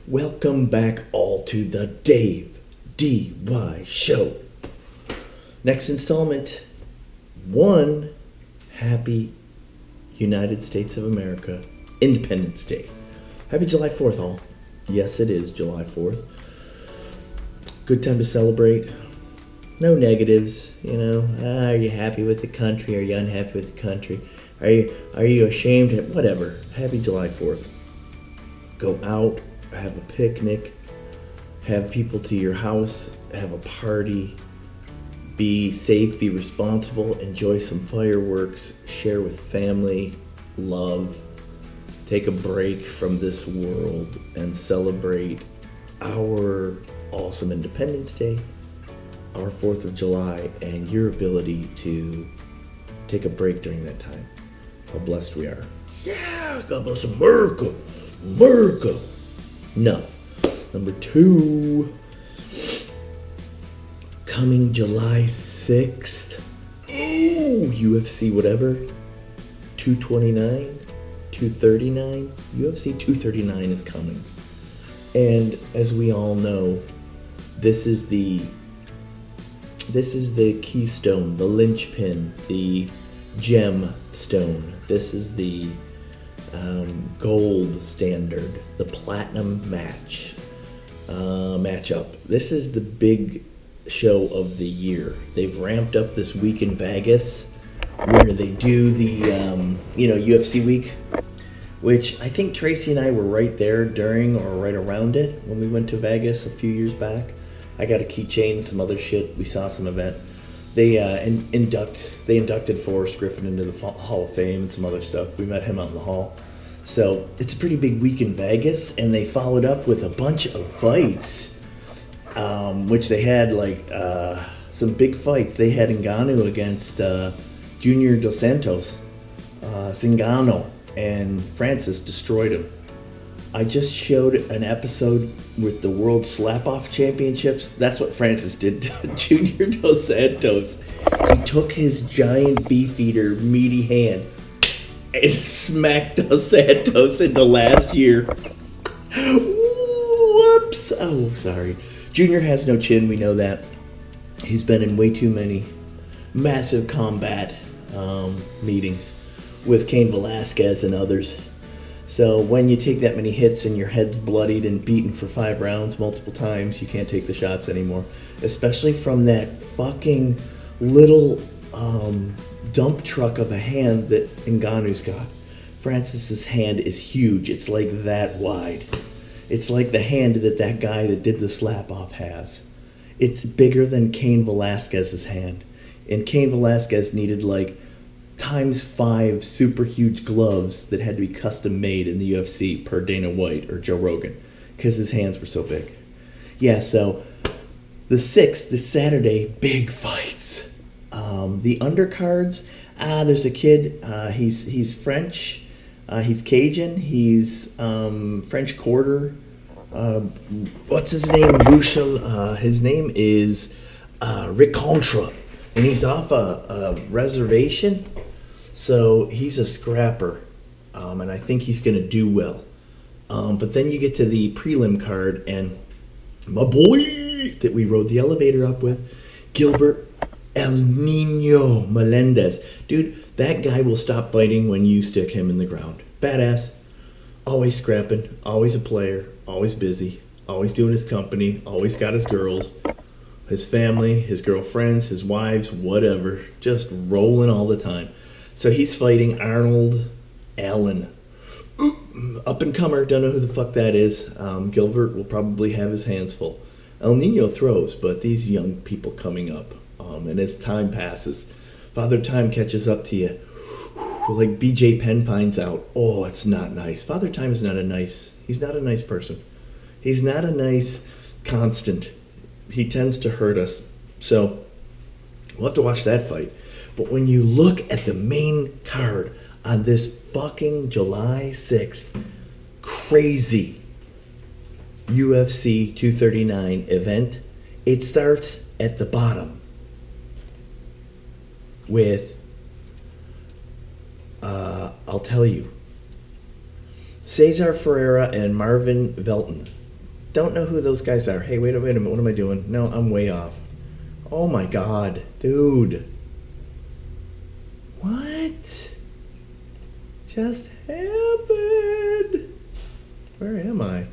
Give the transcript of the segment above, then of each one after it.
Welcome back all to the Dave D.Y. Show. Next installment. One happy United States of America Independence Day. Happy July 4th, all. Yes, it is July 4th. Good time to celebrate. No negatives, you know. Are you happy with the country? Are you unhappy with the country? Are you ashamed? Whatever. Happy July 4th. Go out, have a picnic, have people to your house, have a party, be safe, be responsible, enjoy some fireworks, share with family, love, take a break from this world and celebrate our awesome Independence Day, our 4th of July, and your ability to take a break during that time. How blessed we are. Yeah, God bless America. America. Enough. Number 2, coming July 6th. Oh, UFC whatever. 229, 239. UFC 239 is coming. And as we all know, this is the keystone, the linchpin, the gemstone. This is the gold standard, the platinum matchup. This is the big show of the year. They've ramped up this week in Vegas where they do the UFC week, which I think Tracy and I were right there during or right around it when we went to Vegas a few years back. I got a keychain and some other shit. We saw some event. They inducted Forrest Griffin into the Hall of Fame and some other stuff. We met him out in the hall. So it's a pretty big week in Vegas, and they followed up with a bunch of fights, which they had some big fights. They had Ngannou against Junior Dos Santos, Zingano, and Francis destroyed him. I just showed an episode with the World Slap-Off Championships. That's what Francis did to Junior Dos Santos. He took his giant beef-eater, meaty hand and smacked Dos Santos into last year. Whoops. Oh, sorry. Junior has no chin, we know that. He's been in way too many massive combat meetings with Cain Velasquez and others. So when you take that many hits and your head's bloodied and beaten for 5 rounds multiple times, you can't take the shots anymore. Especially from that fucking little dump truck of a hand that Ngannou's got. Francis's hand is huge. It's like that wide. It's like the hand that guy that did the slap-off has. It's bigger than Cain Velasquez's hand. And Cain Velasquez needed ×5 super huge gloves that had to be custom made in the UFC per Dana White or Joe Rogan because his hands were so big. Yeah, so the 6th, this Saturday, big fights. The undercards, there's a kid, he's French, he's Cajun, he's French Quarter. What's his name? Bouchel. His name is Rick Contra, and he's off a reservation. So he's a scrapper, and I think he's going to do well. But then you get to the prelim card, and my boy that we rode the elevator up with, Gilbert El Nino Melendez. Dude, that guy will stop fighting when you stick him in the ground. Badass. Always scrapping, always a player, always busy, always doing his company, always got his girls, his family, his girlfriends, his wives, whatever. Just rolling all the time. So he's fighting Arnold Allen. Up and comer, don't know who the fuck that is. Gilbert will probably have his hands full. El Nino throws, but these young people coming up, and as time passes, Father Time catches up to you. Like BJ Penn finds out, oh, it's not nice. Father Time is he's not a nice person. He's not a nice constant. He tends to hurt us. So we'll have to watch that fight. But when you look at the main card on this fucking July 6th, crazy UFC 239 event, it starts at the bottom with, I'll tell you, Cesar Ferreira and Marvin Velton. Don't know who those guys are. Hey, wait a minute. What am I doing? No, I'm way off. Oh my God, dude. What just happened? Where am I?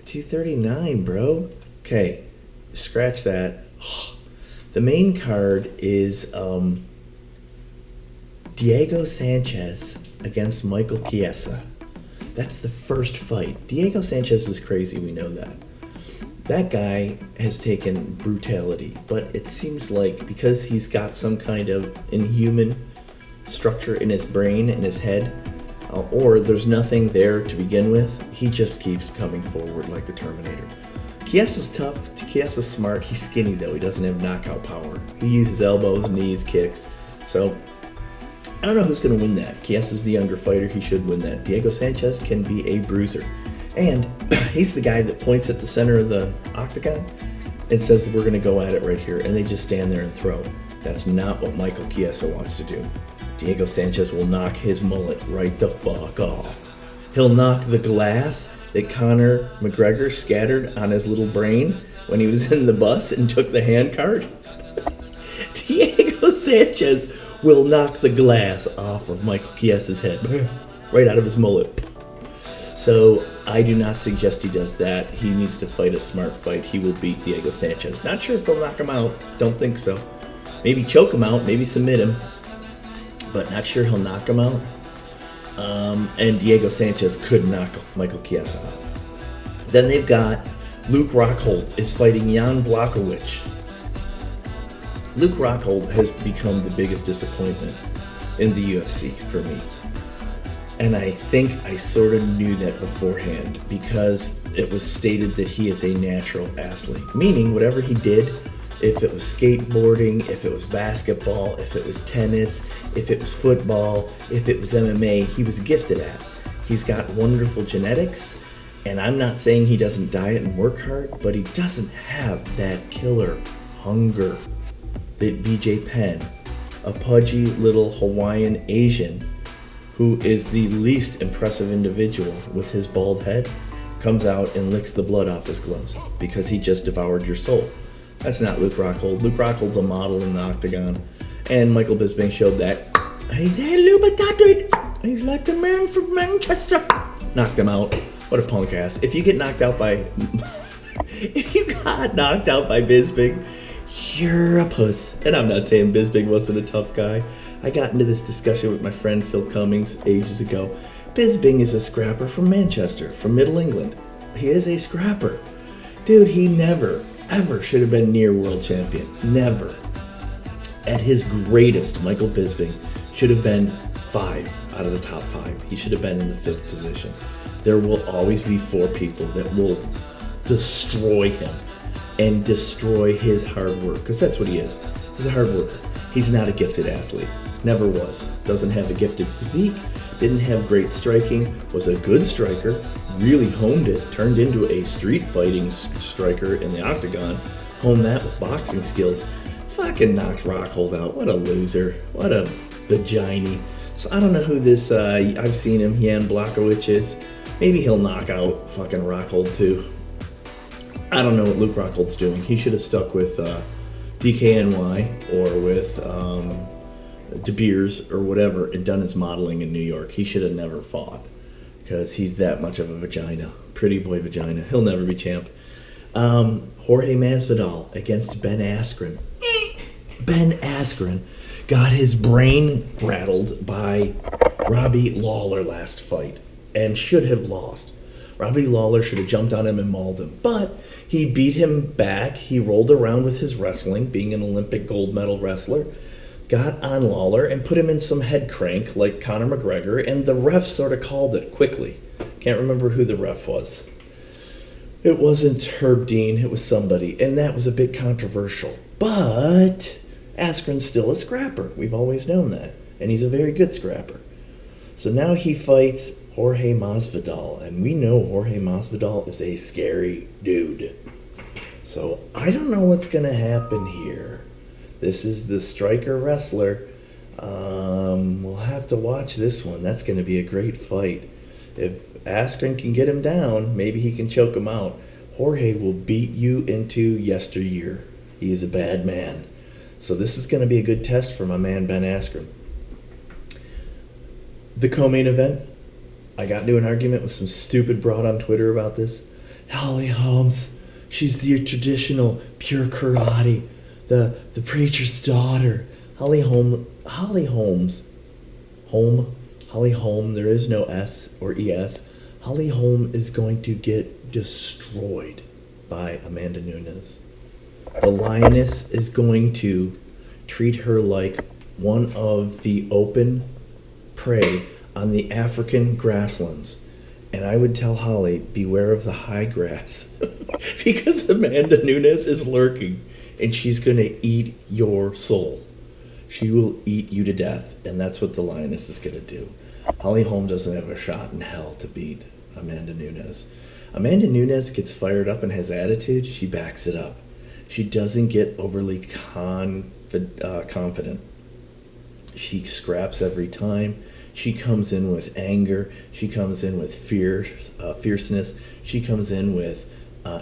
239, bro. Okay, scratch that. The main card is Diego Sanchez against Michael Chiesa. That's the first fight. Diego Sanchez is crazy, we know that. That guy has taken brutality, but it seems like because he's got some kind of inhuman structure in his brain, in his head, or there's nothing there to begin with, he just keeps coming forward like the Terminator. Chiesa's tough, Chiesa's smart, he's skinny though, he doesn't have knockout power. He uses elbows, knees, kicks, so I don't know who's going to win that. Chiesa's the younger fighter, he should win that. Diego Sanchez can be a bruiser. And he's the guy that points at the center of the octagon and says, we're going to go at it right here, and they just stand there and throw. That's not what Michael Chiesa wants to do. Diego Sanchez will knock his mullet right the fuck off. He'll knock the glass that Conor McGregor scattered on his little brain when he was in the bus and took the handcart. Diego Sanchez will knock the glass off of Michael Chiesa's head, right out of his mullet. So I do not suggest he does that. He needs to fight a smart fight. He will beat Diego Sanchez. Not sure if he'll knock him out. Don't think so. Maybe choke him out, maybe submit him, but not sure he'll knock him out. And Diego Sanchez could knock Michael Chiesa out. Then they've got Luke Rockhold is fighting Jan Blachowicz. Luke Rockhold has become the biggest disappointment in the UFC for me. And I think I sort of knew that beforehand because it was stated that he is a natural athlete. Meaning whatever he did, if it was skateboarding, if it was basketball, if it was tennis, if it was football, if it was MMA, he was gifted at. He's got wonderful genetics, and I'm not saying he doesn't diet and work hard, but he doesn't have that killer hunger that BJ Penn, a pudgy little Hawaiian Asian who is the least impressive individual with his bald head, comes out and licks the blood off his gloves because he just devoured your soul. That's not Luke Rockhold. Luke Rockhold's a model in the octagon, and Michael Bisping showed that. He's he's like the man from Manchester. Knocked him out. What a punk ass. If you get knocked out by Bisping, you're a puss. And I'm not saying Bisping wasn't a tough guy. I got into this discussion with my friend Phil Cummings ages ago. Bisping is a scrapper from Manchester, from Middle England. He is a scrapper. Dude, he never, ever should have been near world champion. Never. At his greatest, Michael Bisping should have been 5 out of the top 5. He should have been in the 5th position. There will always be 4 people that will destroy him and destroy his hard work, because that's what he is. He's a hard worker. He's not a gifted athlete. Never was. Doesn't have a gifted physique, didn't have great striking, was a good striker, really honed it, turned into a street fighting striker in the octagon, honed that with boxing skills, fucking knocked Rockhold out. What a loser. What a vagina. So I don't know who this, I've seen him, Jan Blachowicz is. Maybe he'll knock out fucking Rockhold too. I don't know what Luke Rockhold's doing. He should have stuck with DKNY or with De Beers or whatever and done his modeling in New York. He should have never fought because he's that much of a vagina. Pretty boy vagina. He'll never be champ. Jorge Masvidal against Ben Askren. Ben Askren got his brain rattled by Robbie Lawler last fight and should have lost. Robbie Lawler should have jumped on him and mauled him, but he beat him back. He rolled around with his wrestling, being an Olympic gold medal wrestler, got on Lawler and put him in some head crank like Conor McGregor, and the ref sort of called it quickly. Can't remember who the ref was. It wasn't Herb Dean, it was somebody, and that was a bit controversial. But Askren's still a scrapper. We've always known that, and he's a very good scrapper. So now he fights Jorge Masvidal, and we know Jorge Masvidal is a scary dude. So I don't know what's going to happen here. This is the striker wrestler. We'll have to watch this one. That's going to be a great fight. If Askren can get him down, maybe he can choke him out. Jorge will beat you into yesteryear. He is a bad man. So this is going to be a good test for my man Ben Askren. The co-main event, I got into an argument with some stupid broad on Twitter about this. Holly Holmes, she's the traditional pure karate, the preacher's daughter. Holly Holmes, there is no S or ES. Holly Holm is going to get destroyed by Amanda Nunes. The Lioness is going to treat her like one of the open prey on the African grasslands. And I would tell Holly, beware of the high grass. Because Amanda Nunes is lurking, and she's going to eat your soul. She will eat you to death, and that's what the Lioness is going to do. Holly Holm doesn't have a shot in hell to beat Amanda Nunes. Amanda Nunes gets fired up and has attitude, she backs it up. She doesn't get overly confident. She scraps every time. She comes in with anger. She comes in with fierceness. She comes in with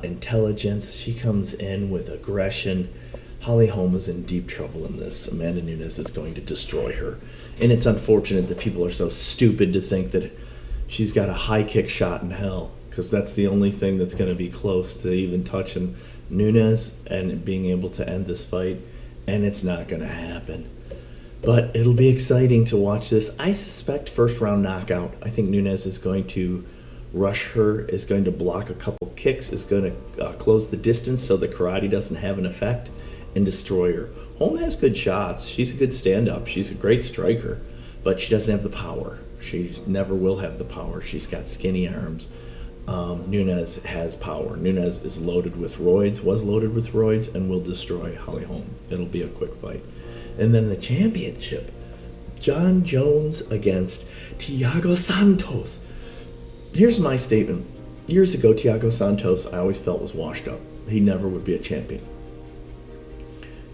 intelligence. She comes in with aggression. Holly Holm is in deep trouble in this. Amanda Nunes is going to destroy her. And it's unfortunate that people are so stupid to think that she's got a high kick shot in hell, because that's the only thing that's going to be close to even touching Nunes and being able to end this fight. And it's not going to happen. But it'll be exciting to watch this. I suspect first round knockout. I think Nunes is going to rush her, is going to block a couple kicks, is going to close the distance so the karate doesn't have an effect, and destroy her. Holm has good shots. She's a good stand-up. She's a great striker, but she doesn't have the power. She never will have the power. She's got skinny arms. Nunes has power. Nunes is loaded with roids, was loaded with roids, and will destroy Holly Holm. It'll be a quick fight. And then the championship, Jon Jones against Thiago Santos. Here's my statement. Years ago, Thiago Santos, I always felt was washed up. He never would be a champion.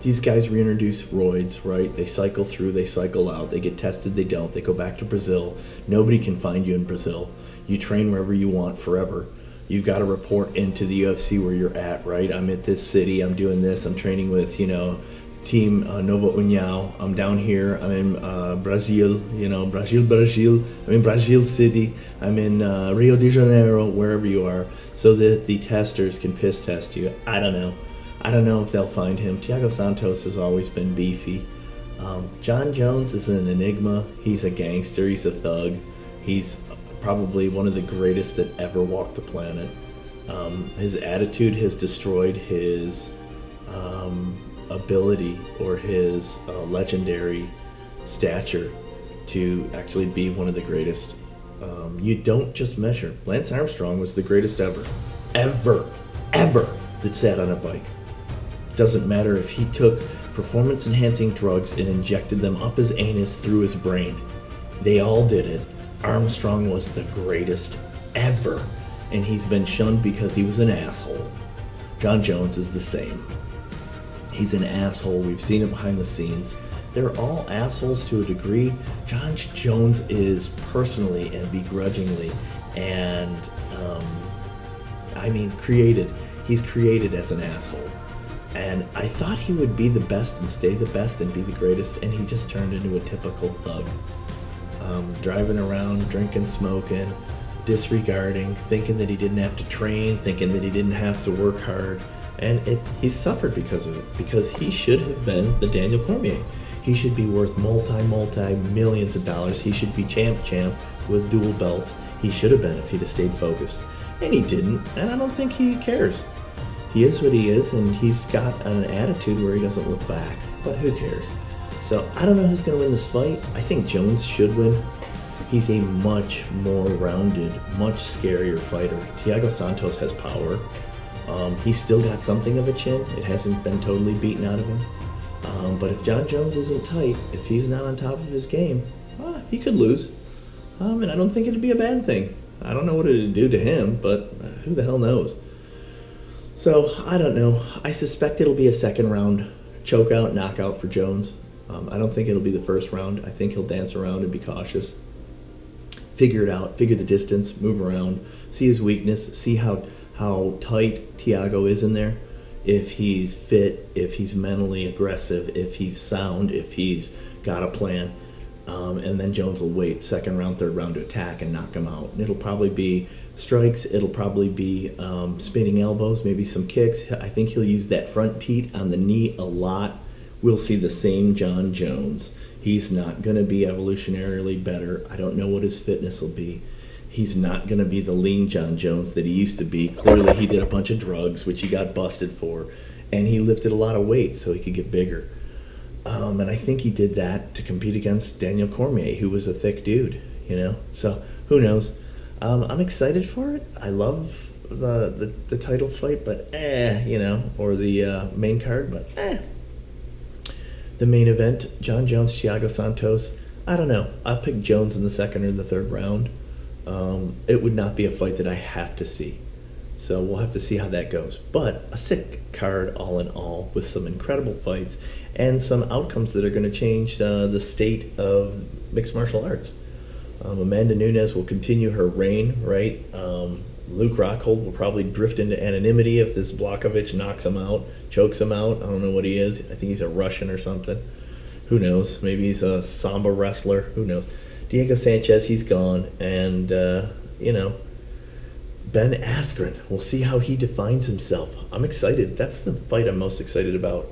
These guys reintroduce roids, right? They cycle through, they cycle out, they get tested, they don't. They go back to Brazil. Nobody can find you in Brazil. You train wherever you want forever. You've got to report into the UFC where you're at, right? I'm at this city, I'm doing this, I'm training with, Team Novo União. I'm down here. I'm in Brazil, Brazil. I'm in Brazil City. I'm in Rio de Janeiro, wherever you are, so that the testers can piss test you. I don't know. I don't know if they'll find him. Thiago Santos has always been beefy. Jon Jones is an enigma. He's a gangster. He's a thug. He's probably one of the greatest that ever walked the planet. His attitude has destroyed his ability or his legendary stature to actually be one of the greatest. You don't just measure. Lance Armstrong was the greatest ever that sat on a bike. Doesn't matter if he took performance enhancing drugs and injected them up his anus through his brain. They all did it. Armstrong was the greatest ever, and he's been shunned because he was an asshole. Jon Jones is the same. He's an asshole. We've seen it behind the scenes. They're all assholes to a degree. Jon Jones is personally and begrudgingly and, created. He's created as an asshole. And I thought he would be the best and stay the best and be the greatest, and he just turned into a typical thug. Driving around, drinking, smoking, disregarding, thinking that he didn't have to train, thinking that he didn't have to work hard. And he's suffered because of it, because he should have been the Daniel Cormier. He should be worth multi-millions of dollars. He should be champ with dual belts. He should have been if he'd have stayed focused. And he didn't, and I don't think he cares. He is what he is, and he's got an attitude where he doesn't look back, but who cares? So I don't know who's going to win this fight. I think Jones should win. He's a much more rounded, much scarier fighter. Thiago Santos has power. He's still got something of a chin. It hasn't been totally beaten out of him. But if Jon Jones isn't tight, if he's not on top of his game, he could lose. And I don't think it'd be a bad thing. I don't know what it'd do to him, but who the hell knows? So, I don't know. I suspect it'll be a second round chokeout, knockout for Jones. I don't think it'll be the first round. I think he'll dance around and be cautious. figure it out, figure the distance, move around, see his weakness, see how tight Thiago is in there, if he's fit, if he's mentally aggressive, if he's sound, if he's got a plan. And then Jones will wait second round, third round to attack and knock him out. And it'll probably be strikes. It'll probably be spinning elbows, maybe some kicks. I think he'll use that front teat on the knee a lot. We'll see the same Jon Jones. He's not going to be evolutionarily better. I don't know what his fitness will be. He's not going to be the lean Jon Jones that he used to be. Clearly, he did a bunch of drugs, which he got busted for, and he lifted a lot of weight so he could get bigger. And I think he did that to compete against Daniel Cormier, who was a thick dude, you know? So, who knows? I'm excited for it. I love the title fight, but you know, or the main card, but The main event, Jon Jones, Thiago Santos, I don't know. I'll pick Jones in the second or the third round. It would not be a fight that I have to see. So we'll have to see how that goes. But a sick card all in all, with some incredible fights and some outcomes that are going to change the state of mixed martial arts. Amanda Nunes will continue her reign, right? Luke Rockhold will probably drift into anonymity if this Blachowicz knocks him out, chokes him out. I don't know what he is. I think he's a Russian or something. Who knows? Maybe he's a Samba wrestler. Who knows? Diego Sanchez, he's gone. And, you know, Ben Askren. We'll see how he defines himself. I'm excited. That's the fight I'm most excited about.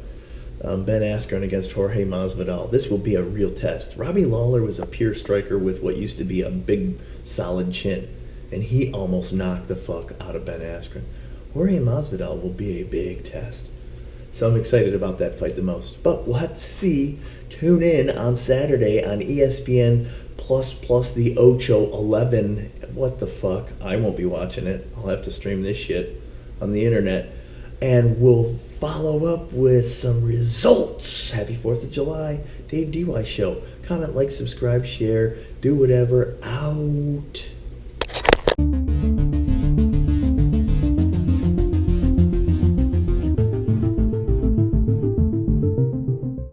Ben Askren against Jorge Masvidal. This will be a real test. Robbie Lawler was a pure striker with what used to be a big, solid chin, and he almost knocked the fuck out of Ben Askren. Jorge Masvidal will be a big test. So I'm excited about that fight the most. But we'll have to see. Tune in on Saturday on ESPN plus the Ocho 11. What the fuck? I won't be watching it. I'll have to stream this shit on the internet. And we'll follow up with some results. Happy 4th of July. Dave DY Show. Comment, like, subscribe, share, do whatever. Out.